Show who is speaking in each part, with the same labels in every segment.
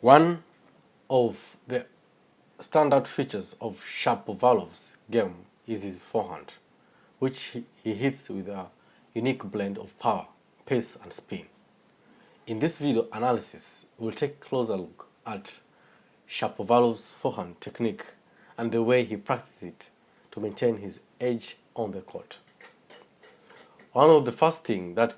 Speaker 1: One of the standout features of Shapovalov's game is his forehand, which he hits with a unique blend of power, pace, and spin. In this video analysis, we'll take a closer look at Shapovalov's forehand technique and the way he practices it to maintain his edge on the court. One of the first things that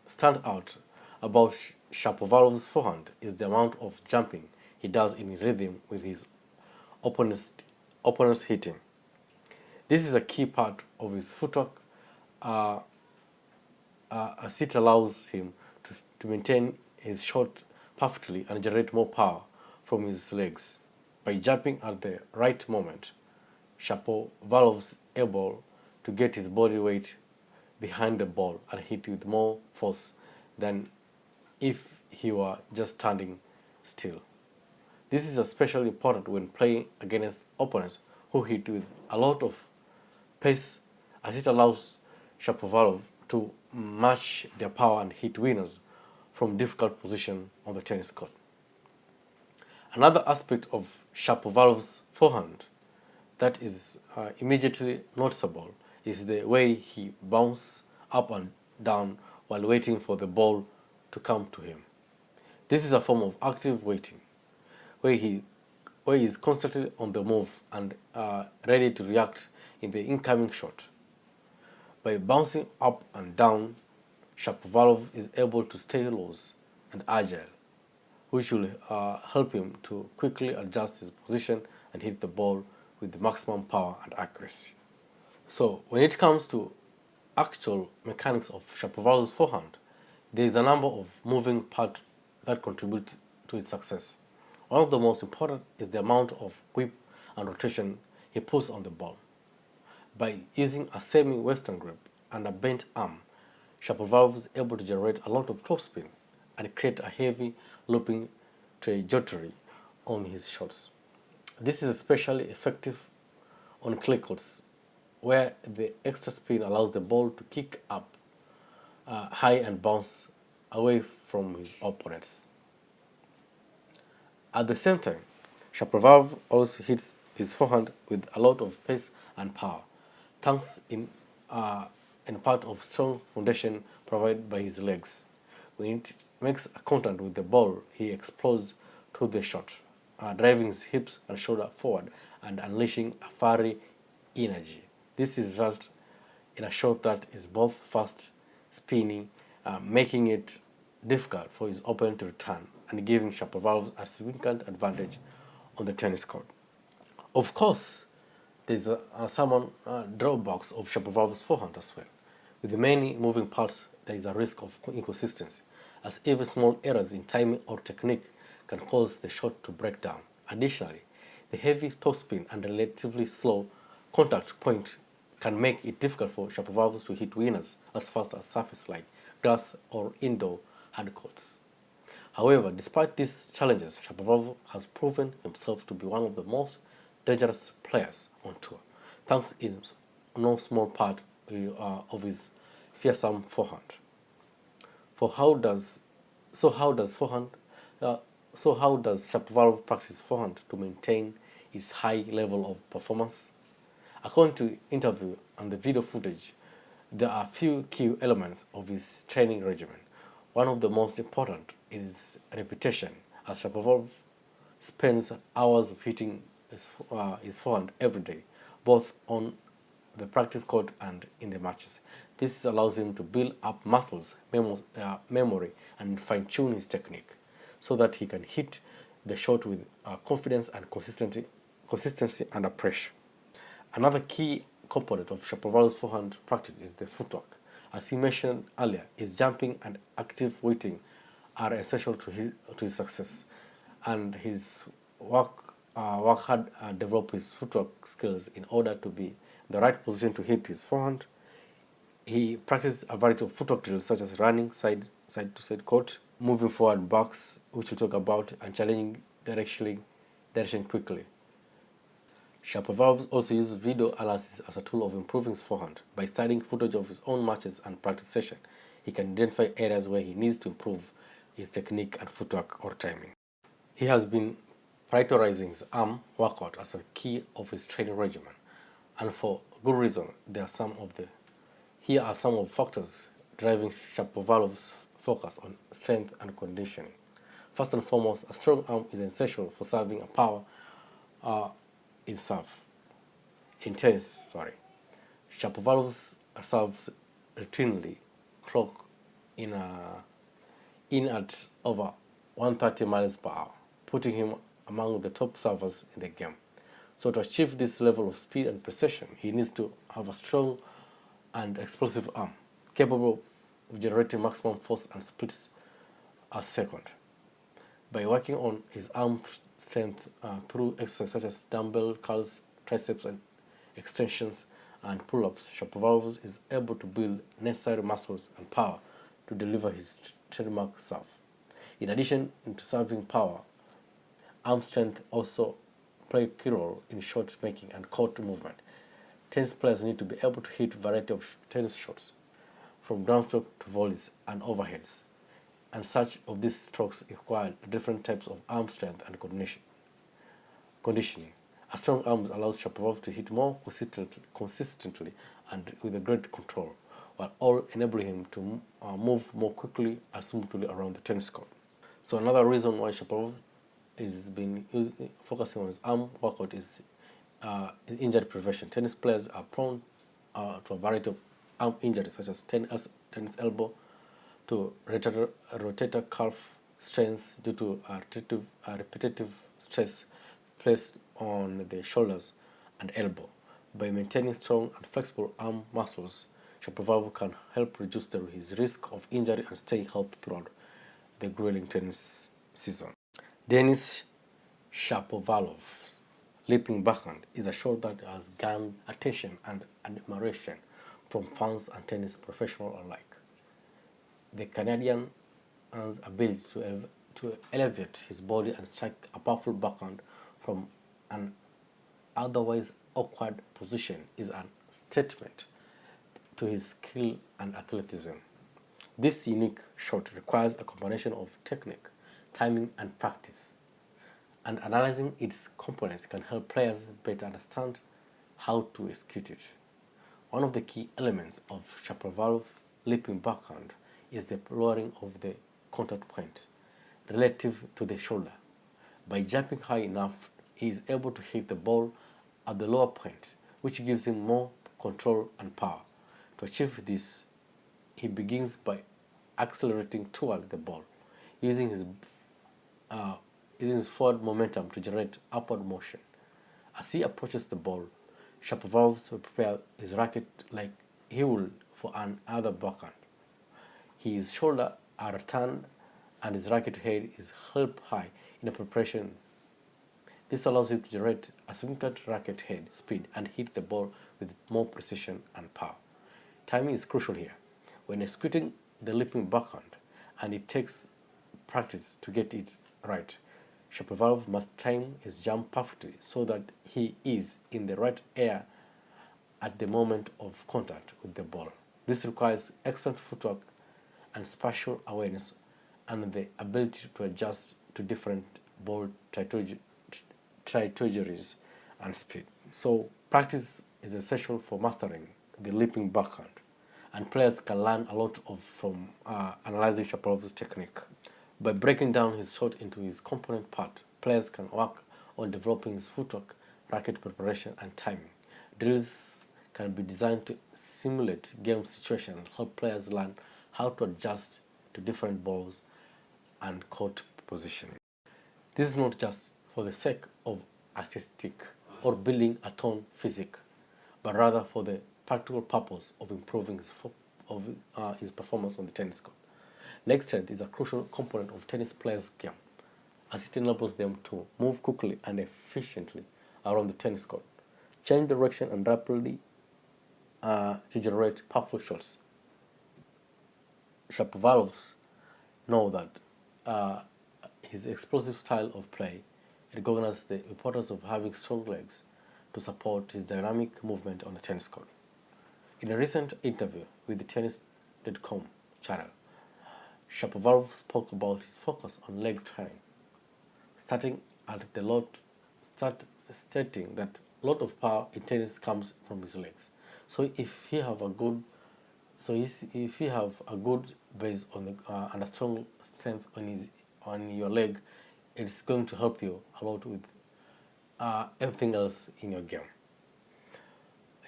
Speaker 1: stand out about Shapovalov's forehand is the amount of jumping he does in rhythm with his opponent's hitting. This is a key part of his footwork as it allows him to maintain his shot perfectly and generate more power from his legs. By jumping at the right moment, Shapovalov is able to get his body weight behind the ball and hit with more force than if he were just standing still. This is especially important when playing against opponents who hit with a lot of pace, as it allows Shapovalov to match their power and hit winners from difficult position on the tennis court. Another aspect of Shapovalov's forehand that is immediately noticeable is the way he bounces up and down while waiting for the ball to come to him. This is a form of active waiting, where he is constantly on the move and ready to react in the incoming shot. By bouncing up and down, Shapovalov is able to stay loose and agile, which will help him to quickly adjust his position and hit the ball with the maximum power and accuracy. So when it comes to actual mechanics of Shapovalov's forehand, there is a number of moving parts that contribute to its success. One of the most important is the amount of whip and rotation he puts on the ball. By using a semi-western grip and a bent arm, Shapovalov is able to generate a lot of topspin and create a heavy looping trajectory on his shots. This is especially effective on clay courts, where the extra spin allows the ball to kick up high and bounce away from his opponents. At the same time, Shapovalov also hits his forehand with a lot of pace and power, thanks in part of strong foundation provided by his legs. When it makes a contact with the ball, he explodes through the shot, driving his hips and shoulder forward and unleashing a fiery energy. This results in a shot that is both fast, spinning, making it difficult for his opponent to return and giving Shapovalov a significant advantage on the tennis court. Of course, there's some drawbacks of Shapovalov's forehand as well. With the many moving parts, there is a risk of inconsistency, as even small errors in timing or technique can cause the shot to break down. Additionally, the heavy topspin and relatively slow contact point can make it difficult for Shapovalov to hit winners as fast as surfaces like grass or indoor hard courts. However, despite these challenges, Shapovalov has proven himself to be one of the most dangerous players on tour, thanks in no small part of his fearsome forehand. How does Shapovalov practice forehand to maintain its high level of performance? According to interview and the video footage, there are a few key elements of his training regimen. One of the most important is repetition, as Shapovalov spends hours of hitting his forehand every day, both on the practice court and in the matches. This allows him to build up muscles, memory, and fine-tune his technique so that he can hit the shot with confidence and consistency under pressure. Another key component of Shapovalov's forehand practice is the footwork. As he mentioned earlier, his jumping and active waiting are essential to his success, and his work hard develop his footwork skills in order to be in the right position to hit his forehand. He practices a variety of footwork drills such as running side to side court, moving forward backs, which we'll talk about, and challenging direction quickly. Shapovalov also uses video analysis as a tool of improving his forehand. By studying footage of his own matches and practice sessions, he can identify areas where he needs to improve his technique and footwork or timing. He has been prioritizing his arm workout as a key of his training regimen, and for good reason. Here are some of the factors driving Shapovalov's focus on strength and conditioning. First and foremost, a strong arm is essential for serving a power uh, in serve. In tennis, Shapovalov's serves routinely clock in at over 130 miles per hour, putting him among the top servers in the game. So to achieve this level of speed and precision, he needs to have a strong and explosive arm, capable of generating maximum force and splits a second. By working on his arm strength through exercises such as dumbbell curls, triceps and extensions, and pull-ups, Shapovalov is able to build necessary muscles and power to deliver his trademark serve. In addition to serving power, arm strength also play a key role in shot making and court movement. Tennis players need to be able to hit a variety of tennis shots, from downstroke to volleys and overheads, and such of these strokes require different types of arm strength and conditioning. A strong arm allows Shapovalov to hit more consistently and with a great control, while all enabling him to move more quickly and smoothly around the tennis court. So another reason why Shapovalov is focusing on his arm workout is injury prevention. Tennis players are prone to a variety of arm injuries such as tennis elbow, to rotator cuff strains due to repetitive stress placed on the shoulders and elbow. By maintaining strong and flexible arm muscles, Shapovalov can help reduce his risk of injury and stay healthy throughout the grueling tennis season. Denis Shapovalov's leaping backhand is a shot that has gained attention and admiration from fans and tennis professionals alike. The Canadian's ability to elevate his body and strike a powerful backhand from an otherwise awkward position is a statement to his skill and athleticism. This unique shot requires a combination of technique, timing, and practice, and analyzing its components can help players better understand how to execute it. One of the key elements of Shapovalov's leaping backhand is the lowering of the contact point relative to the shoulder. By jumping high enough, he is able to hit the ball at the lower point, which gives him more control and power. To achieve this, he begins by accelerating toward the ball, using his forward momentum to generate upward motion. As he approaches the ball, Shapovalov will prepare his racket like he would for another backhand. His shoulders are turned and his racket head is held high in a preparation. This allows him to generate a significant racket head speed and hit the ball with more precision and power. Timing is crucial here. When executing the leaping backhand, and it takes practice to get it right, Shapovalov must time his jump perfectly so that he is in the right air at the moment of contact with the ball. This requires excellent footwork and spatial awareness and the ability to adjust to different ball trajectories and speed. So practice is essential for mastering the leaping backhand, and players can learn a lot from analyzing Shapovalov's technique. By breaking down his shot into his component part, players can work on developing his footwork, racket preparation, and timing. Drills can be designed to simulate game situations and help players learn how to adjust to different balls and court positioning. This is not just for the sake of aesthetic or building a tone physique, but rather for the practical purpose of improving his performance on the tennis court. Leg strength is a crucial component of tennis players' game, as it enables them to move quickly and efficiently around the tennis court, change direction, and rapidly to generate powerful shots. Shapovalovs know that his explosive style of play recognizes the importance of having strong legs to support his dynamic movement on the tennis court. In a recent interview with the Tennis.com channel, Shapovalov spoke about his focus on leg training, starting at the stating that a lot of power in tennis comes from his legs. So if he have a good if you have a good base on the and a strong strength on your leg, it's going to help you a lot with everything else in your game.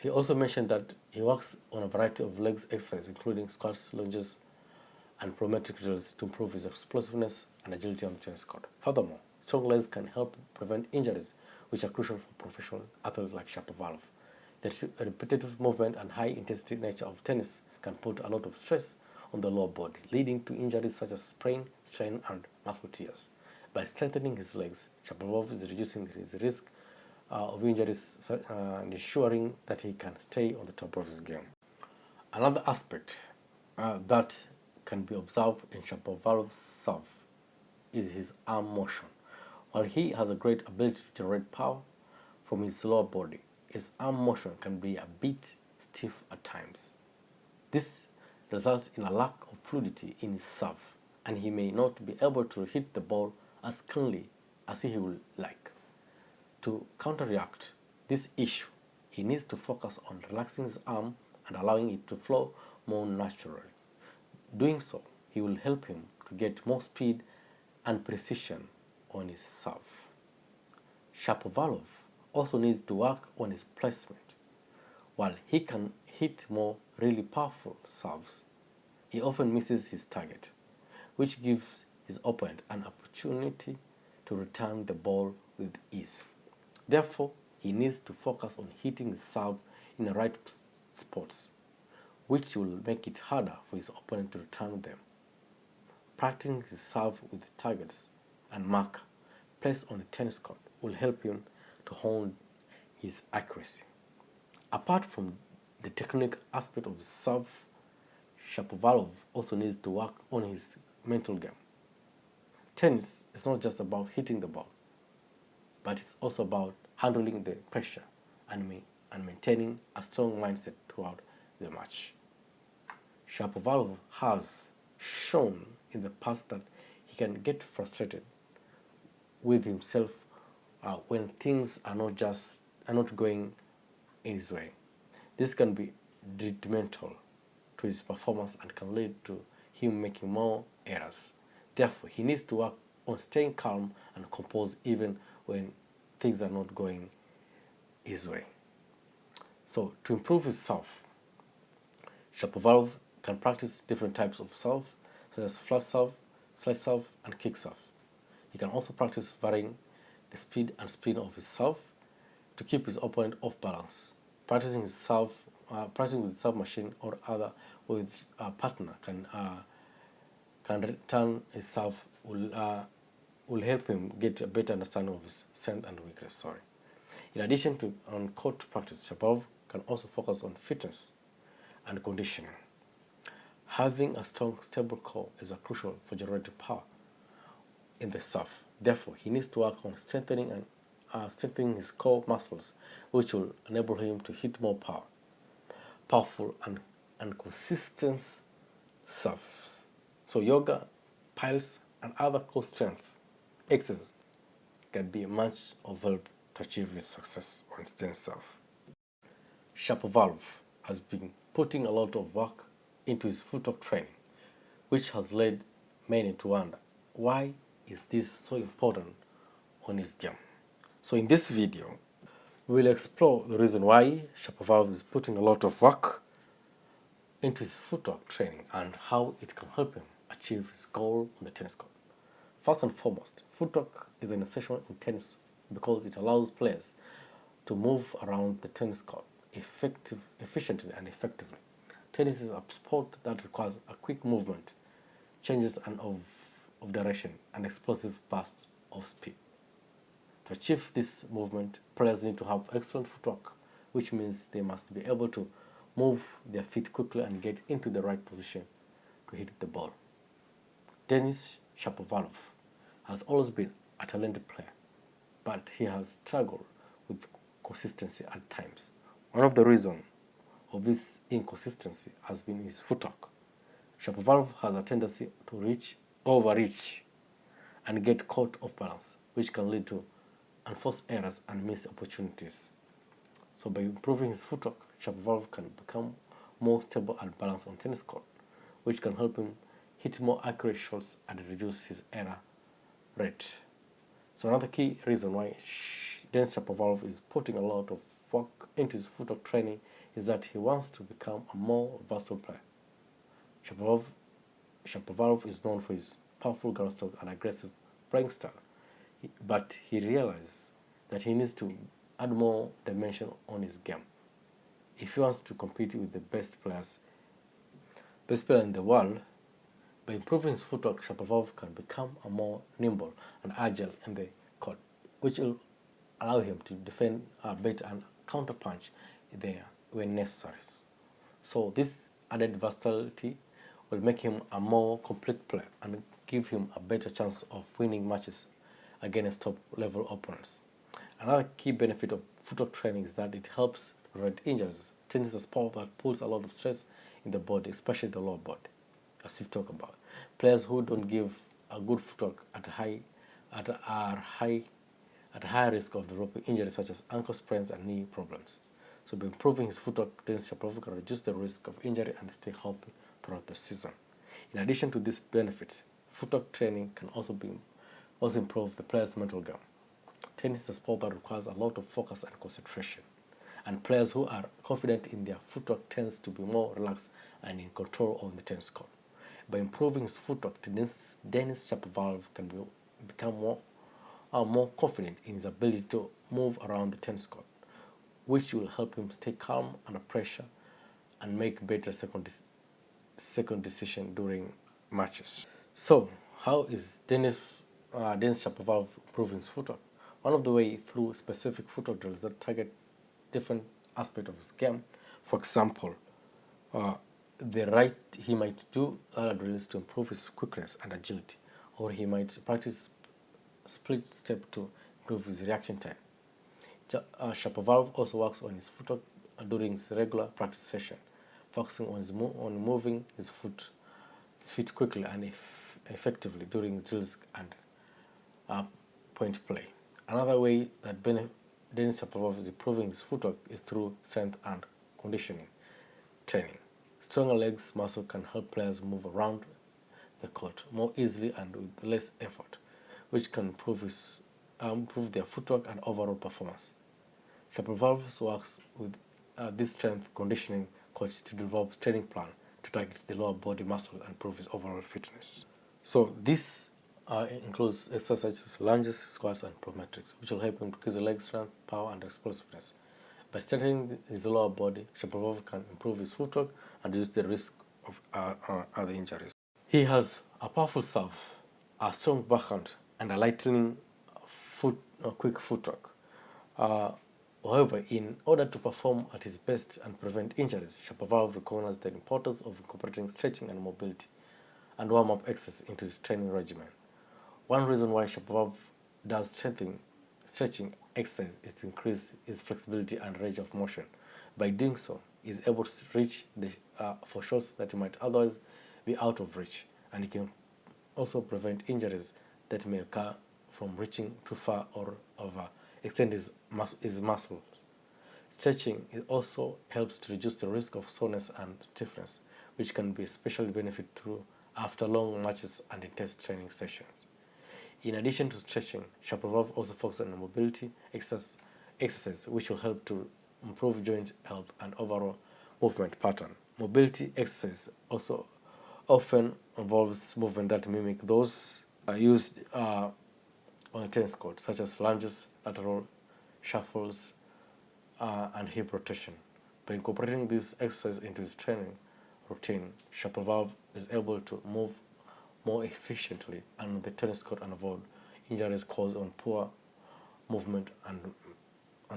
Speaker 1: He also mentioned that he works on a variety of legs exercises, including squats, lunges, and plyometric drills to improve his explosiveness and agility on the tennis court. Furthermore, strong legs can help prevent injuries, which are crucial for professional athletes like Shapovalov. The repetitive movement and high-intensity nature of tennis can put a lot of stress on the lower body, leading to injuries such as sprain, strain, and muscle tears. By strengthening his legs, Shapovalov is reducing his risk of injuries and ensuring that he can stay on the top of his game. Another aspect that can be observed in Shapovalov's serve is his arm motion. While he has a great ability to generate power from his lower body, his arm motion can be a bit stiff at times. This results in a lack of fluidity in his serve, and he may not be able to hit the ball as cleanly as he would like. To counteract this issue, he needs to focus on relaxing his arm and allowing it to flow more naturally. Doing so, he will help him to get more speed and precision on his serve. Shapovalov also needs to work on his placement. While he can hit more really powerful serves, he often misses his target, which gives his opponent an opportunity to return the ball with ease. Therefore, he needs to focus on hitting his serve in the right spots, which will make it harder for his opponent to return them. Practicing his serve with targets and marker placed on the tennis court will help him to hone his accuracy. Apart from the technique aspect of his serve, Shapovalov also needs to work on his mental game. Tennis is not just about hitting the ball, but it's also about handling the pressure and maintaining a strong mindset throughout the match. Shapovalov has shown in the past that he can get frustrated with himself when things are not going in his way. This can be detrimental to his performance and can lead to him making more errors. Therefore, he needs to work on staying calm and composed even when things are not going his way. So, to improve his serve, Shapovalov can practice different types of serve, such as flat serve, slice serve, and kick serve. He can also practice varying the speed and spin of his serve to keep his opponent off balance. Practicing with serve machine or other with a partner can return his serve will help him get a better understanding of his strength and weakness. In addition to on-court practice, Shapovalov can also focus on fitness and conditioning. Having a strong, stable core is crucial for generating power in the serve. Therefore, he needs to work on strengthening his core muscles, which will enable him to hit more powerful and consistent serves. So yoga, piles, and other core strength exercises can be much of help to achieve his success on tennis serve. Shapovalov has been putting a lot of work into his footwork training, which has led many to wonder, why is this so important on his game? So in this video, we'll explore the reason why Shapovalov is putting a lot of work into his footwork training and how it can help him achieve his goal on the tennis court. First and foremost, footwork is an essential in tennis because it allows players to move around the tennis court efficiently and effectively. Tennis is a sport that requires a quick movement, changes of direction, and explosive bursts of speed. To achieve this movement, players need to have excellent footwork, which means they must be able to move their feet quickly and get into the right position to hit the ball. Denis Shapovalov has always been a talented player, but he has struggled with consistency at times. One of the reasons of this inconsistency has been his footwork. Shapovalov has a tendency to overreach and get caught off balance, which can lead to unforced errors and missed opportunities. So by improving his footwork, Shapovalov can become more stable and balanced on tennis court, which can help him hit more accurate shots and reduce his error rate. So another key reason why Denis Shapovalov is putting a lot of work into his footwork training is that he wants to become a more versatile player. Shapovalov is known for his powerful ground stroke and aggressive playing style, but he realizes that he needs to add more dimension on his game. If he wants to compete with the best player in the world, by improving his footwork, Shapovalov can become a more nimble and agile in the court, which will allow him to defend better and counterpunch there when necessary. So this added versatility will make him a more complete player and give him a better chance of winning matches against top-level opponents. Another key benefit of footwork training is that it helps prevent injuries. Tennis is a sport that puts a lot of stress in the body, especially the lower body, as we've talked about. Players who don't give a good footwork are at high risk of developing injuries such as ankle sprains and knee problems. So by improving his footwork, Denis Shapovalov can reduce the risk of injury and stay healthy throughout the season. In addition to these benefits, footwork training can also improve the player's mental game. Tennis is a sport that requires a lot of focus and concentration, and players who are confident in their footwork tends to be more relaxed and in control on the tennis court. By improving his footwork, Denis Shapovalov can become more confident in his ability to move around the tennis court, which will help him stay calm under pressure and make better second decision during matches. So, how is Denis Shapovalov improving his footwork? One of the way through specific footwork drills that target different aspects of his game. For example, he might do drills to improve his quickness and agility, or he might practice split step to improve his reaction time. Shapovalov also works on his footwork during his regular practice session, focusing on moving his feet quickly and effectively during drills and point play. Another way that Denis Shapovalov is improving his footwork is through strength and conditioning training. Stronger legs muscle can help players move around the court more easily and with less effort, which can improve their footwork and overall performance. Shapovalov works with this strength conditioning coach to develop training plan to target the lower body muscle and improve his overall fitness. So this includes exercises, lunges, squats, and plyometrics, which will help him increase the leg strength, power, and explosiveness. By strengthening his lower body, Shapovalov can improve his footwork and reduce the risk of other injuries. He has a powerful serve, a strong backhand, and a lightning quick footwork. However, in order to perform at his best and prevent injuries, Shapovalov recognizes the importance of incorporating stretching and mobility and warm-up exercise into his training regimen. One reason why Shapovalov does stretching exercise is to increase his flexibility and range of motion. By doing so, he is able to reach for shots that might otherwise be out of reach, and he can also prevent injuries that may occur from reaching too far or extend his muscles. Stretching also helps to reduce the risk of soreness and stiffness, which can be especially beneficial after long matches and intense training sessions. In addition to stretching, Shapovalov also focuses on mobility exercise, which will help to improve joint health and overall movement pattern. Mobility exercise also often involves movement that mimic those used on a tennis court, such as lunges, lateral shuffles, and hip rotation. By incorporating this exercise into his training routine, Shapovalov is able to move more efficiently on the tennis court and avoid injuries caused on poor movement and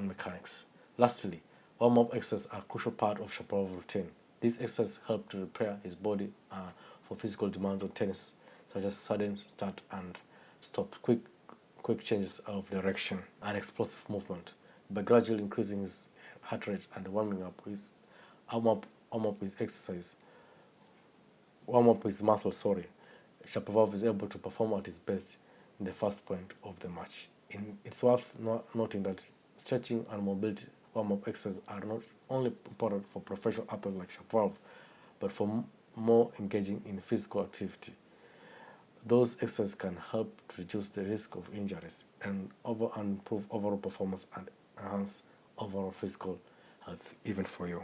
Speaker 1: mechanics. Lastly, warm-up exercises are a crucial part of Shapovalov's routine. These exercises help to prepare his body for physical demands on tennis, such as sudden start and stop, quick changes of direction, and explosive movement. By gradually increasing his heart rate and warm up his muscles, Shapovalov is able to perform at his best in the first point of the match. It's worth noting that stretching and mobility warm-up exercises are not only important for professional athletes like Shapovalov, but for more engaging in physical activity. Those exercises can help to reduce the risk of injuries and improve overall performance and enhance overall physical health, even for you.